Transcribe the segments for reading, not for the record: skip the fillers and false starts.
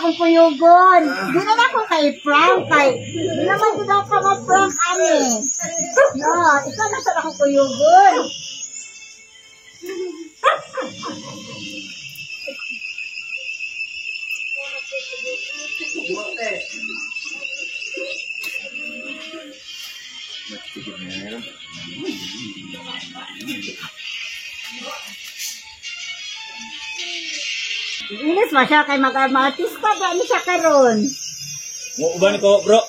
akong kuyugon. Di naman ako kay Frank. Di naman din ako ma-Frank, ani. No, ikaw na sa akong kuyugon. Inis ba siya kay mag-armatis pa? Gani siya karon. Uban ko, bro.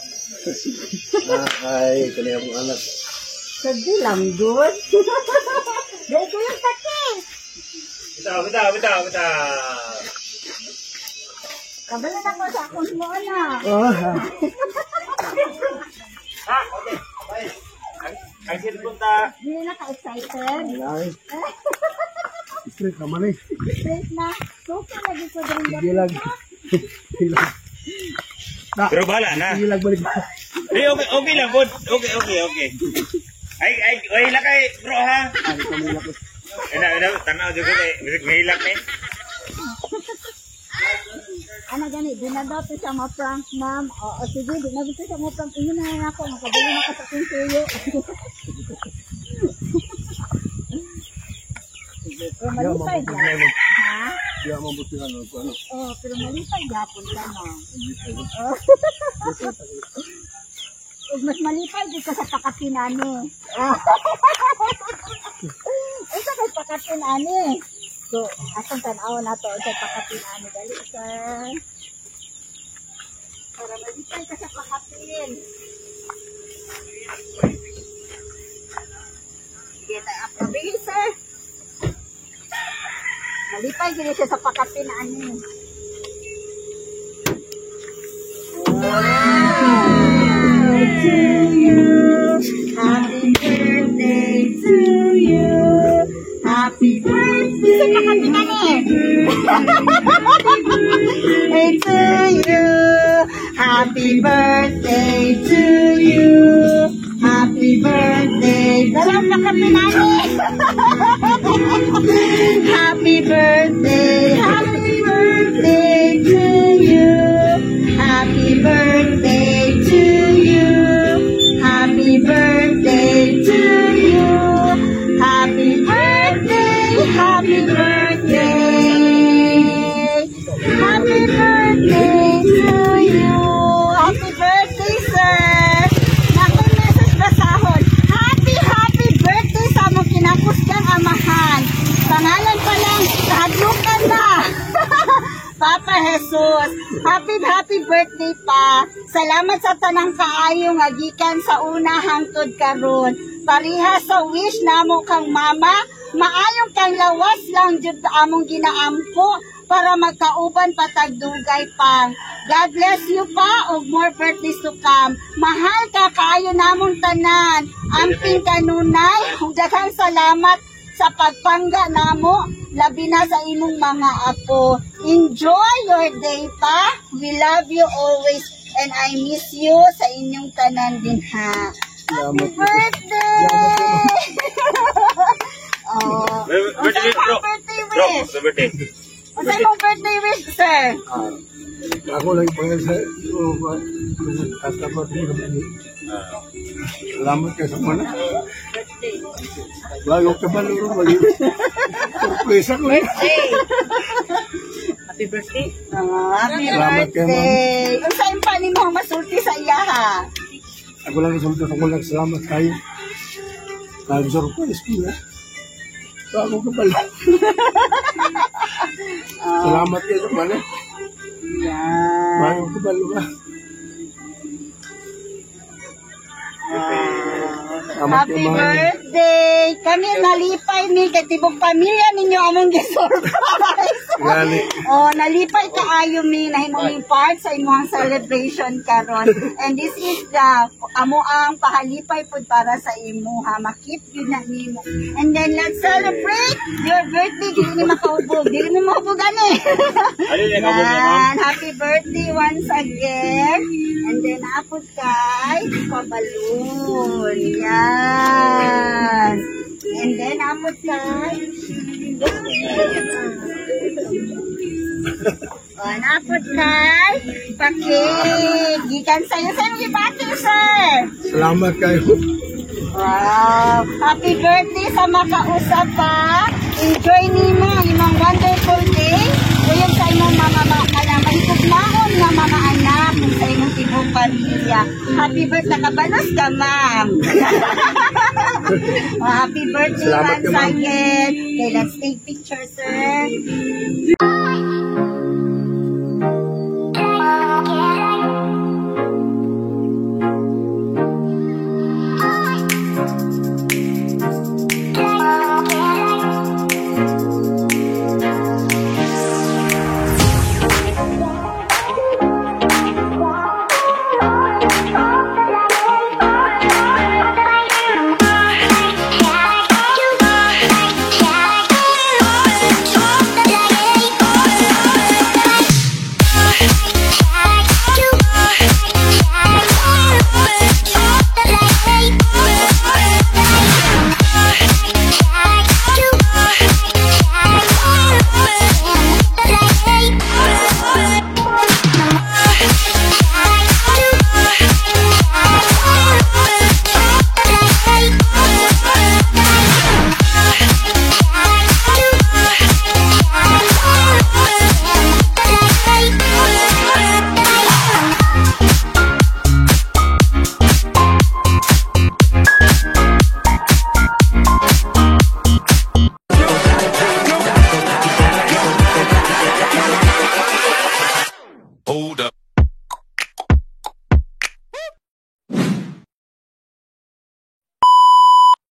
Ay, kanya mo anak. Sabi lang, good. Dahil ko yung sakit. Bitaw. Kabala na ko sa akong mo na. Okay. Ang sirpunta. Hindi na ka-excited. Ay. Straight naman eh. Straight na. Suki lagi ko din. Gilag. Pero bahala na. Gilag balik. Okay lang, bud. Okay. Ay, lakay, bro, ha? Tanaw dito kay, may hilak eh. Ano gani, di na daw ito siya ma-prank, ma'am. O sige, di na ito siya ma-prank. Inyo na ako, makabili na ka sa kong suyo. Pero malipay dyan. Ha? Di ako mabutihan ng ano. Oh, pero malipay dyan ka na. Ug mas malipay di ka sa pakatinani. Isa kay pakatinani. So, asang tanaw na to sa pakatinani dali sir. Para malipay ka sa pakatin. Sige tayo apabili sir. Malipay gini siya sa pakatinani. To you, happy birthday to you, happy birthday to you, happy birthday to you, happy birthday. Dalam na kami nani. Happy birthday to you, happy birthday to you. Happy birthday to you. Happy birthday. Happy birthday. Happy birthday to you. Happy birthday, sir. Nakong message basahon. Happy birthday sa among kinakusgang amahan. Pangalan pa lang, kahadlukan na. Papa Jesus, happy birthday pa. Salamat sa tanang kaayo nga gikan sa una hangtod karon. Pariha sa wish namo kang mama, maayong kang lawas lang jud among ginaampo para magkauban patagdugay pang. God bless you pa ug more birthdays to come. Mahal ka kaayo namong tanan. Amping kanunay ug daghang salamat sa pagpangga namo, labi na sa imong mga apo. Enjoy your day pa. We love you always and I miss you sa inyong tanan din ha. Happy birthday! Oh, Birthday, bro. Bro, wish? birthday. Unsa imong birthday wish, sir? Ako lang pangal sa customer din kami. Salamat ka sa mana. Bago ka ba nung surprise ako eh. Happy birthday. Happy Salamat kayo, birthday. Unsa impa nimo masulti sa iya ha? Ako lang isang ako lang salamat kayo. Nag-surprise ko na. Bago ka pala. Salamat kayo sa mana. Yan. Bago ka pala ba? Happy birthday! Kami nalipay ni katibong pamilya ninyo among gisurprise. Gani. Oh, nalipay kaayo mi nahimong part sa imong celebration karon. And this is the amo ang pahalipay pud para sa imo ha. Makit yun na nimo. And then let's celebrate your birthday. Dili ni makaubog. Dili ni maubog ani. Yan. Happy birthday once again. And then apod kay pabalon. Yan. And then apod kay Napod kay gikan sa'yo sa mga bati, sir. Salamat kayo. Wow! Happy birthday sa makausap pa. Enjoy nimo ang imong wonderful day. Uyon sa imong mga mahigugnaon nga mga anak kung sa imong tibong pamilya. Happy birthday, nakabalos ka, ma'am. Happy birthday Salamat once ka, ma'am. again. Okay, let's take picture, sir.